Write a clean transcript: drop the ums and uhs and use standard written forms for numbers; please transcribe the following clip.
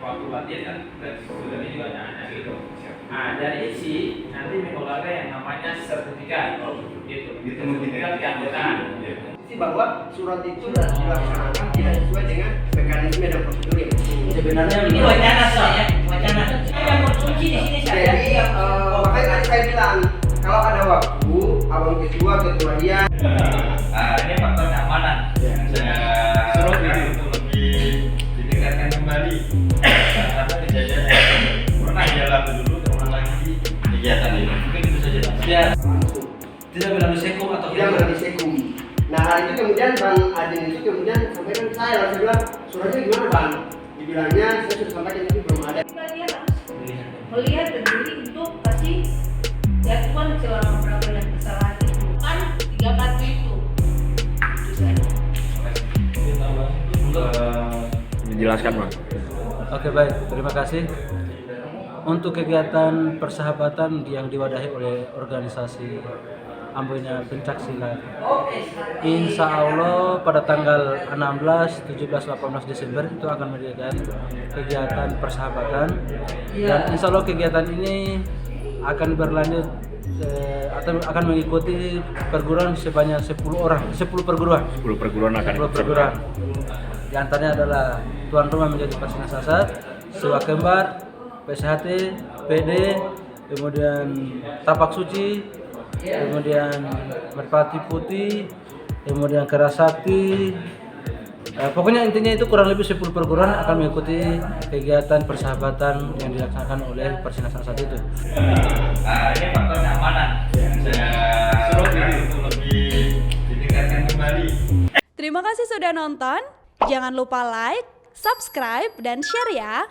waktu latihan kan dari juga nanya gitu. Nah dari isi nanti mengeluarkan yang namanya sertifikat gitu. Sertifikat keanggotaan. Bahwa surat itu dilaksanakan tidak sesuai dengan mekanisme dan prosedur yang sebenarnya ini wacana soalnya wacana yang berkunci di sini jadi makanya tadi saya bilang kalau ada waktu abang ketua dia Ini faktor keamanan yang saya suruh untuk lebih ditingkatkan kembali karena kejadian pernah jalan dulu terulang lagi di kegiatan ini mungkin itu saja ya tidak melalui sekum atau tidak melalui sekum. Nah hari itu kemudian Bang Adin itu kemudian sampaikan saya langsung bilang suratnya gimana Bang? Dibilangnya saya sudah sampaikan tapi belum ada. Dia harus melihat sendiri untuk kasih jatuhan selama peradilan kesalahan itu kan 3 kartu itu saja. Menjelaskan Bang. Oke baik, terima kasih. Untuk kegiatan persahabatan yang diwadahi oleh organisasi Amboina Pencaksilat, insya Allah pada tanggal 16, 17, 18 Desember itu akan mengadakan kegiatan persahabatan dan insya Allah kegiatan ini akan berlanjut atau akan mengikuti perguruan sebanyak 10 perguruan. 10 perguruan akan 10 perguruan. Di antaranya adalah tuan rumah menjadi Persina Sasat, Sewa Kembar, PSHT, PD, kemudian Tapak Suci, kemudian Merpati Putih, kemudian Kerasakti. Pokoknya intinya itu kurang lebih 10 perguruan akan mengikuti kegiatan persahabatan yang dilaksanakan oleh Persina Sasat itu. Ini faktor keamanan yang saya suruh untuk lebih ditingkatkan kembali. Terima kasih sudah nonton. Jangan lupa like, subscribe, dan share ya.